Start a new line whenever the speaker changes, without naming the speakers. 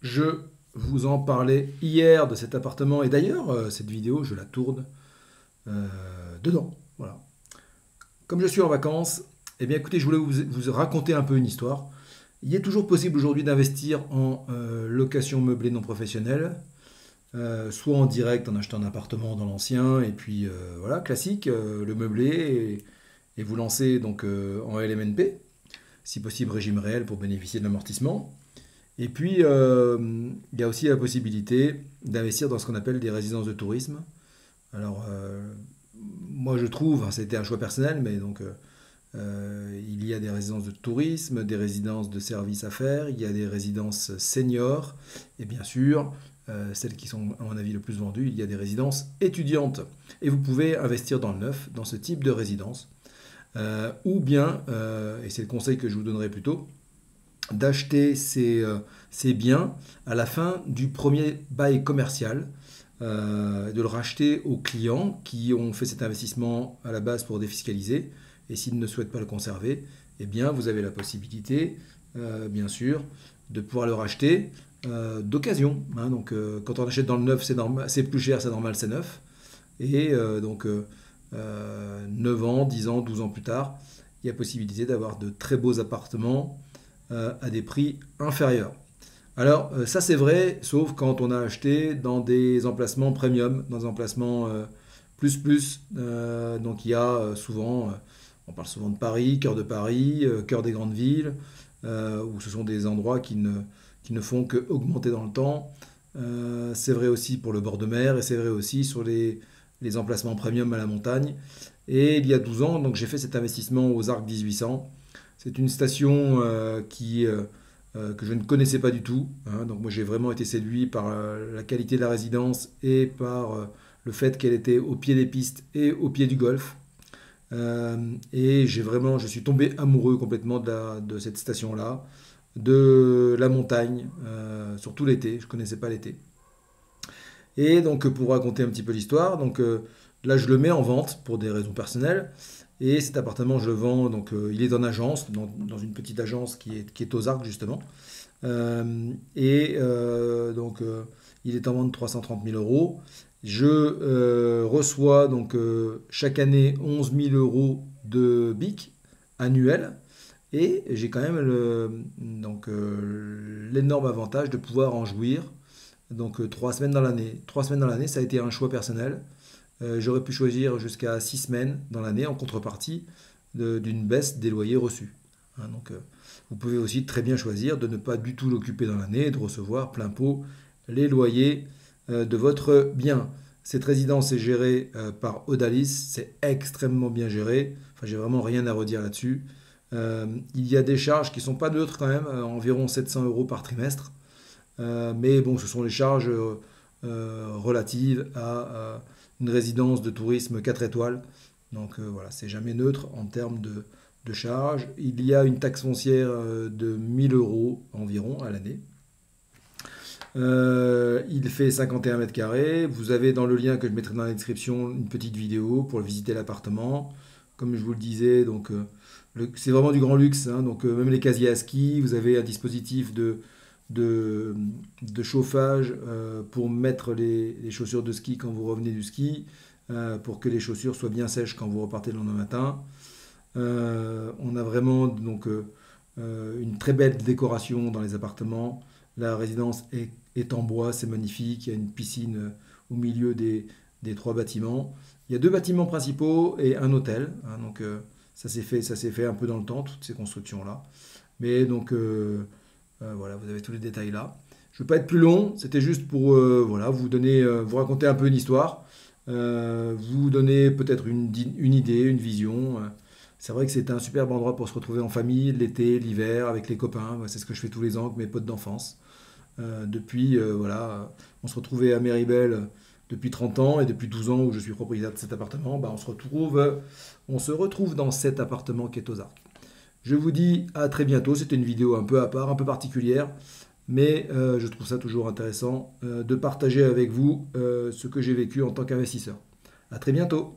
Je vous en parlais hier de cet appartement et d'ailleurs, cette vidéo, je la tourne euh, dedans. Voilà. Comme je suis en vacances, eh bien écoutez, je voulais vous raconter un peu une histoire. Il est toujours possible aujourd'hui d'investir en location meublée non professionnelle, soit en direct en achetant un appartement dans l'ancien et puis voilà, classique, le meublé et vous lancez donc en LMNP, si possible régime réel pour bénéficier de l'amortissement. Et puis, il y a aussi la possibilité d'investir dans ce qu'on appelle des résidences de tourisme. Alors, moi je trouve, hein, c'était un choix personnel, mais donc il y a des résidences de tourisme, des résidences de services à faire, il y a des résidences seniors, et bien sûr, celles qui sont à mon avis le plus vendues, il y a des résidences étudiantes. Et vous pouvez investir dans le neuf, dans ce type de résidence. Ou bien, et c'est le conseil que je vous donnerai plutôt, d'acheter ces biens à la fin du premier bail commercial, de le racheter aux clients qui ont fait cet investissement à la base pour défiscaliser. Et s'ils ne souhaitent pas le conserver, eh bien, vous avez la possibilité, bien sûr, de pouvoir le racheter d'occasion. Hein. Donc, quand on achète dans le neuf, c'est normal, c'est plus cher, c'est normal, c'est neuf. Et 9 ans, 10 ans, 12 ans plus tard, il y a possibilité d'avoir de très beaux appartements à des prix inférieurs. Alors ça c'est vrai, sauf quand on a acheté dans des emplacements premium, dans des emplacements plus plus. Donc il y a souvent, on parle souvent de Paris, cœur des grandes villes, où ce sont des endroits qui ne font que augmenter dans le temps. C'est vrai aussi pour le bord de mer et c'est vrai aussi sur les emplacements premium à la montagne. Et il y a 12 ans, donc j'ai fait cet investissement aux Arcs 1800. C'est une station que je ne connaissais pas du tout. Hein. Donc moi j'ai vraiment été séduit par la qualité de la résidence et par le fait qu'elle était au pied des pistes et au pied du golfe. Et je suis tombé amoureux complètement de cette station-là, de la montagne, surtout l'été. Je ne connaissais pas l'été. Et donc pour raconter un petit peu l'histoire, donc là je le mets en vente pour des raisons personnelles. Et cet appartement je le vends, donc il est en agence, dans une petite agence qui est aux Arcs justement. Il est en vente 330 000 euros. Je reçois donc chaque année 11 000 euros de BIC annuel. Et j'ai quand même l'énorme avantage de pouvoir en jouir donc 3 semaines dans l'année. 3 semaines dans l'année, ça a été un choix personnel. J'aurais pu choisir jusqu'à 6 semaines dans l'année en contrepartie d'une baisse des loyers reçus. Hein, donc, vous pouvez aussi très bien choisir de ne pas du tout l'occuper dans l'année et de recevoir plein pot les loyers de votre bien. Cette résidence est gérée par Odalis, c'est extrêmement bien géré. Enfin, j'ai vraiment rien à redire là-dessus. Il y a des charges qui ne sont pas neutres quand même, environ 700 euros par trimestre. Mais bon, ce sont les charges relatives à une résidence de tourisme 4 étoiles. Donc voilà, c'est jamais neutre en termes de charges. Il y a une taxe foncière de 1000 euros environ à l'année. Il fait 51 mètres carrés. Vous avez dans le lien que je mettrai dans la description une petite vidéo pour visiter l'appartement. Comme je vous le disais, donc c'est vraiment du grand luxe. Hein. Donc même les casiers à ski, vous avez un dispositif de, de chauffage pour mettre les chaussures de ski quand vous revenez du ski, pour que les chaussures soient bien sèches quand vous repartez le lendemain matin. On a vraiment donc une très belle décoration dans les appartements. La résidence est en bois, c'est magnifique. Il y a une piscine au milieu des trois bâtiments. Il y a deux bâtiments principaux et un hôtel. Hein, donc ça s'est fait un peu dans le temps, toutes ces constructions-là. Mais donc voilà, vous avez tous les détails là. Je ne veux pas être plus long, c'était juste pour voilà, vous donner, vous raconter un peu une histoire, vous donner peut-être une idée, une vision. C'est vrai que c'est un superbe endroit pour se retrouver en famille, l'été, l'hiver, avec les copains. C'est ce que je fais tous les ans avec mes potes d'enfance. Voilà, on se retrouvait à Méribel depuis 30 ans et depuis 12 ans où je suis propriétaire de cet appartement, bah, on se retrouve dans cet appartement qui est aux Arcs. Je vous dis à très bientôt. C'était une vidéo un peu à part, un peu particulière, mais je trouve ça toujours intéressant de partager avec vous ce que j'ai vécu en tant qu'investisseur. À très bientôt.